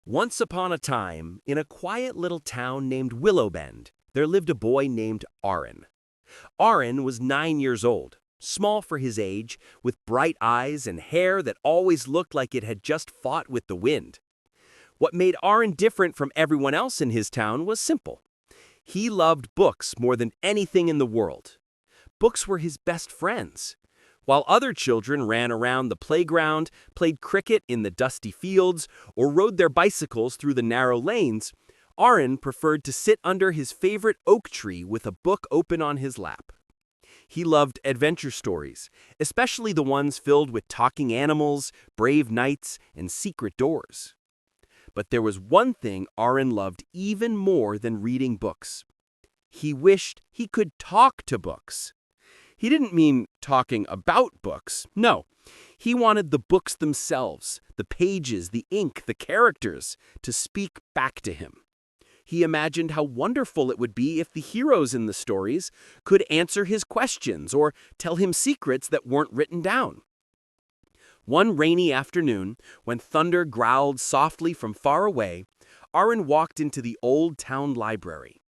Once upon a time, in a quiet little town named Willowbend, there lived a boy named Arin. Arin was 9 years old, small for his age, with bright eyes and hair that always looked like it had just fought with the wind. What made Arin different from everyone else in his town was simple. He loved books more than anything in the world. Books were his best friends. While other children ran around the playground, played cricket in the dusty fields, or rode their bicycles through the narrow lanes, Arin preferred to sit under his favorite oak tree with a book open on his lap. He loved adventure stories, especially the ones filled with talking animals, brave knights, and secret doors. But there was one thing Arin loved even more than reading books. He wished he could talk to books. He didn't mean talking about books. No, he wanted the books themselves, the pages, the ink, the characters, to speak back to him. He imagined how wonderful it would be if the heroes in the stories could answer his questions or tell him secrets that weren't written down. One rainy afternoon, when thunder growled softly from far away, Arin walked into the old town library.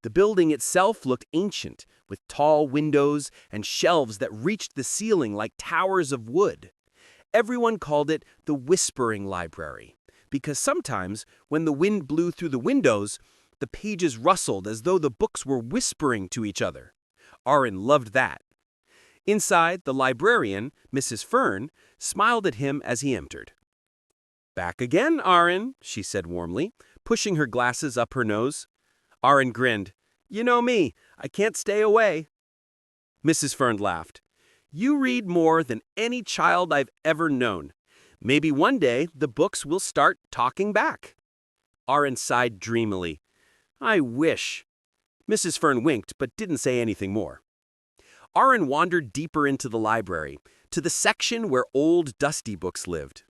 The building itself looked ancient, with tall windows and shelves that reached the ceiling like towers of wood. Everyone called it the Whispering Library, because sometimes, when the wind blew through the windows, the pages rustled as though the books were whispering to each other. Arin loved that. Inside, the librarian, Mrs. Fern, smiled at him as he entered. "Back again, Arin," she said warmly, pushing her glasses up her nose. Arin grinned. "You know me, I can't stay away." Mrs. Fern laughed. "You read more than any child I've ever known. Maybe one day the books will start talking back." Arin sighed dreamily. "I wish." Mrs. Fern winked but didn't say anything more. Arin wandered deeper into the library, to the section where old dusty books lived.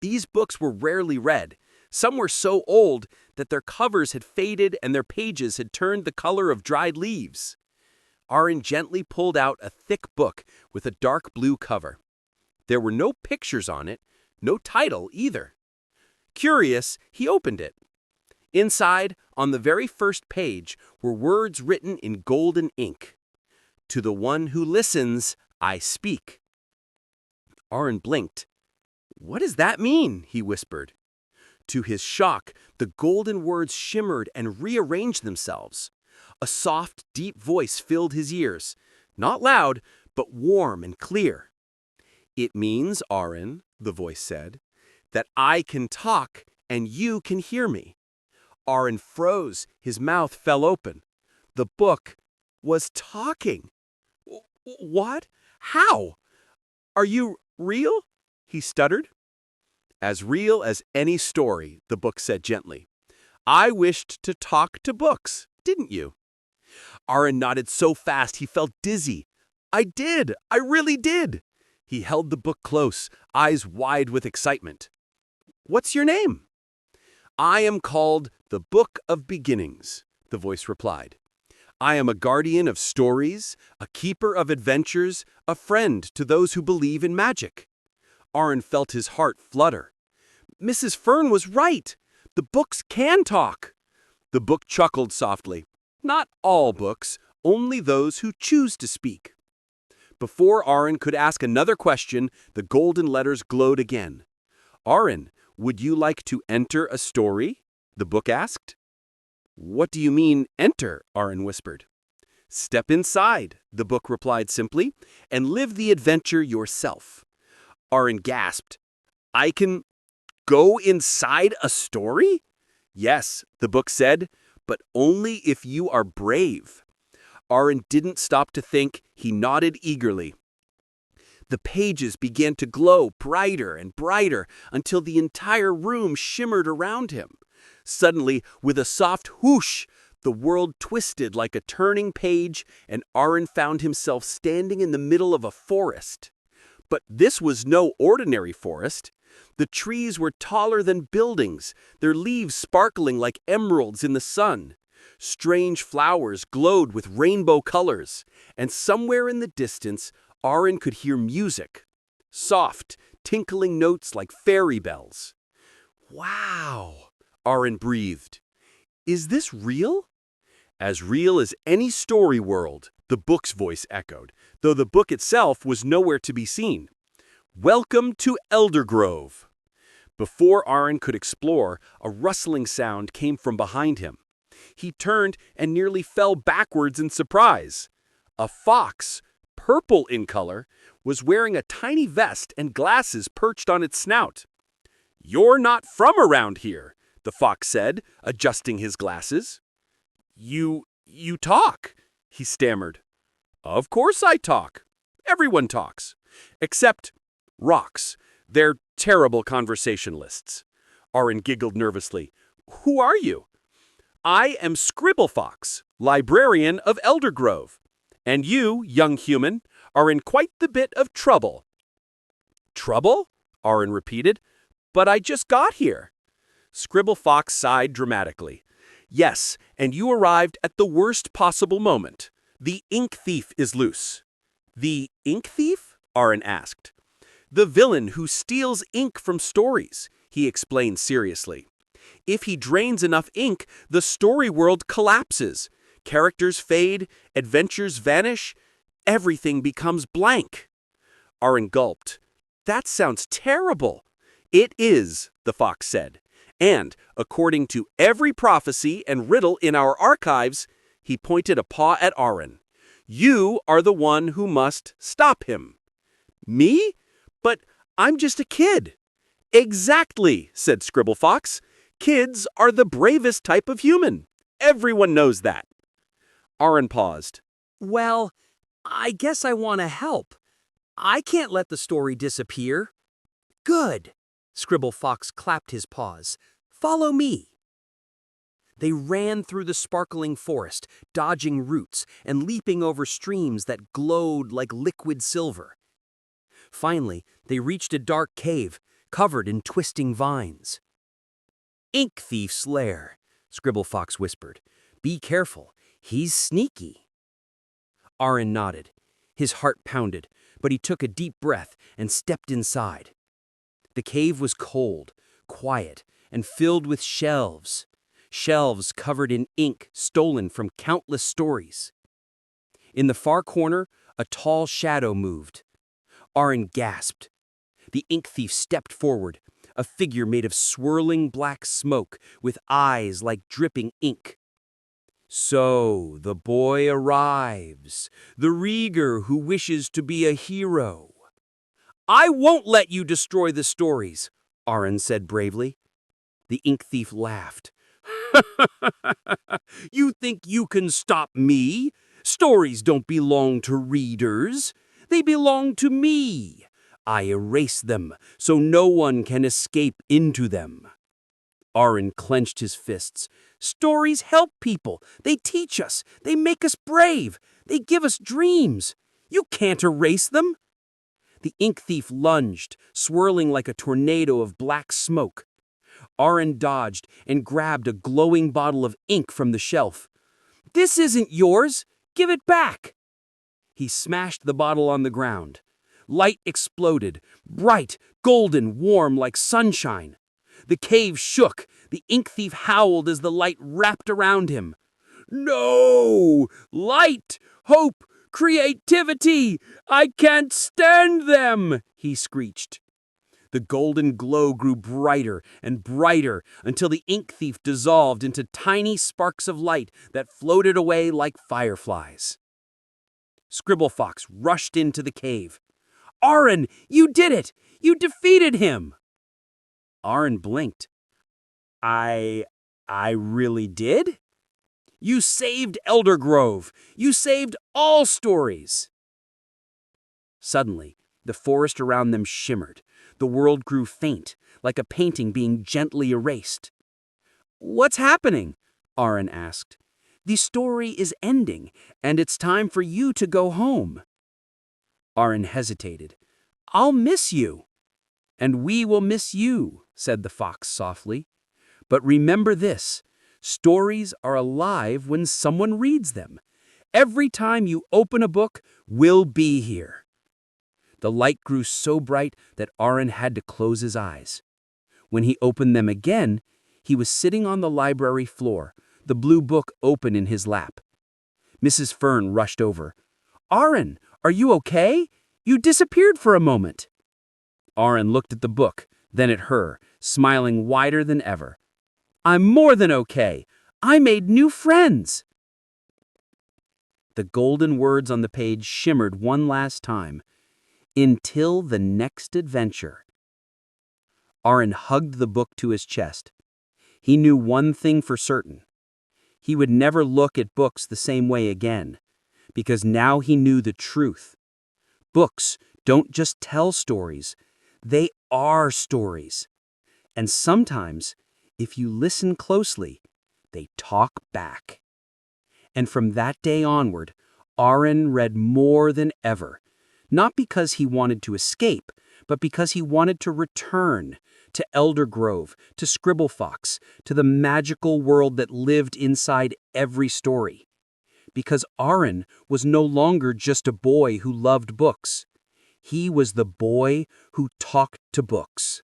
These books were rarely read. Some were so old that their covers had faded and their pages had turned the color of dried leaves. Arin gently pulled out a thick book with a dark blue cover. There were no pictures on it, no title either. Curious, he opened it. Inside, on the very first page, were words written in golden ink. "To the one who listens, I speak." Arin blinked. "What does that mean?" he whispered. To his shock, the golden words shimmered and rearranged themselves. A soft, deep voice filled his ears, not loud, but warm and clear. "It means, Arin," the voice said, "that I can talk and you can hear me." Arin froze, his mouth fell open. The book was talking. "What? How? Are you real?" he stuttered. "As real as any story," the book said gently. "I wished to talk to books, didn't you?" Arin nodded so fast he felt dizzy. "I did! I really did!" He held the book close, eyes wide with excitement. "What's your name?" "I am called the Book of Beginnings," the voice replied. "I am a guardian of stories, a keeper of adventures, a friend to those who believe in magic." Arin felt his heart flutter. Mrs. Fern was right. The books can talk. The book chuckled softly. "Not all books, only those who choose to speak." Before Arin could ask another question, the golden letters glowed again. "Arin, would you like to enter a story?" the book asked. "What do you mean, enter?" Arin whispered. "Step inside," the book replied simply, "and live the adventure yourself." Arin gasped. "I can go inside a story?" "Yes," the book said, "but only if you are brave." Arin didn't stop to think. He nodded eagerly. The pages began to glow brighter and brighter until the entire room shimmered around him. Suddenly, with a soft whoosh, the world twisted like a turning page, and Arin found himself standing in the middle of a forest. But this was no ordinary forest. The trees were taller than buildings, their leaves sparkling like emeralds in the sun. Strange flowers glowed with rainbow colors, and somewhere in the distance, Arin could hear music. Soft, tinkling notes like fairy bells. "Wow!" Arin breathed. Is this real? As real as any story world, the book's voice echoed, though the book itself was nowhere to be seen. Welcome to Eldergrove. Before Arin could explore, a rustling sound came from behind him. He turned and nearly fell backwards in surprise. A fox, purple in color, was wearing a tiny vest and glasses perched on its snout. "You're not from around here," the fox said, adjusting his glasses. You talk," he stammered. "Of course I talk. Everyone talks. Except rocks. They're terrible conversationalists." Arin giggled nervously. "Who are you?" "I am Scribblefox, librarian of Eldergrove. And you, young human, are in quite the bit of trouble." "Trouble?" Arin repeated. "But I just got here." Scribblefox sighed dramatically. "Yes, and you arrived at the worst possible moment. The ink thief is loose." "The ink thief?" Arin asked. "The villain who steals ink from stories," he explained seriously. "If he drains enough ink, the story world collapses. Characters fade, adventures vanish, everything becomes blank." Arin gulped. "That sounds terrible." "It is," the fox said. "And, according to every prophecy and riddle in our archives," he pointed a paw at Arin, "you are the one who must stop him." "Me? But I'm just a kid." "Exactly," said Scribblefox. "Kids are the bravest type of human. Everyone knows that." Arin paused. "Well, I guess I want to help. I can't let the story disappear." "Good." Scribblefox clapped his paws. "Follow me." They ran through the sparkling forest, dodging roots and leaping over streams that glowed like liquid silver. Finally, they reached a dark cave, covered in twisting vines. "Ink thief's lair," Scribblefox whispered. "Be careful, he's sneaky." Arin nodded. His heart pounded, but he took a deep breath and stepped inside. The cave was cold, quiet, and filled with shelves. Shelves covered in ink stolen from countless stories. In the far corner, a tall shadow moved. Arin gasped. The ink thief stepped forward, a figure made of swirling black smoke with eyes like dripping ink. "So, the boy arrives, the Rieger who wishes to be a hero." "I won't let you destroy the stories," Arin said bravely. The ink thief laughed. "You think you can stop me? Stories don't belong to readers. They belong to me. I erase them so no one can escape into them." Arin clenched his fists. "Stories help people. They teach us. They make us brave. They give us dreams. You can't erase them." The ink thief lunged, swirling like a tornado of black smoke. Arin dodged and grabbed a glowing bottle of ink from the shelf. "This isn't yours. Give it back." He smashed the bottle on the ground. Light exploded, bright, golden, warm like sunshine. The cave shook. The ink thief howled as the light wrapped around him. "No! Light! Hope! Creativity! I can't stand them!" he screeched. The golden glow grew brighter and brighter until the ink thief dissolved into tiny sparks of light that floated away like fireflies. Scribblefox rushed into the cave. "Arin, you did it! You defeated him!" Arin blinked. I really did?" "You saved Eldergrove! You saved all stories!" Suddenly, the forest around them shimmered. The world grew faint, like a painting being gently erased. "What's happening?" Arin asked. "The story is ending, and it's time for you to go home." Arin hesitated. "I'll miss you." "And we will miss you," said the fox softly. "But remember this, stories are alive when someone reads them. Every time you open a book, we'll be here." The light grew so bright that Arin had to close his eyes. When he opened them again, He was sitting on the library floor, the blue book open in his lap. Mrs. Fern rushed over. "Arin, are you okay? You disappeared for a moment." Arin looked at the book, then at her, smiling wider than ever. "I'm more than okay. I made new friends." The golden words on the page shimmered one last time. Until the next adventure. Arin hugged the book to his chest. He knew one thing for certain. He would never look at books the same way again, because now he knew the truth. Books don't just tell stories, they are stories. And sometimes, if you listen closely, they talk back. And from that day onward, Arin read more than ever, not because he wanted to escape, but because he wanted to return to Eldergrove, to Scribblefox, to the magical world that lived inside every story. Because Arin was no longer just a boy who loved books. He was the boy who talked to books.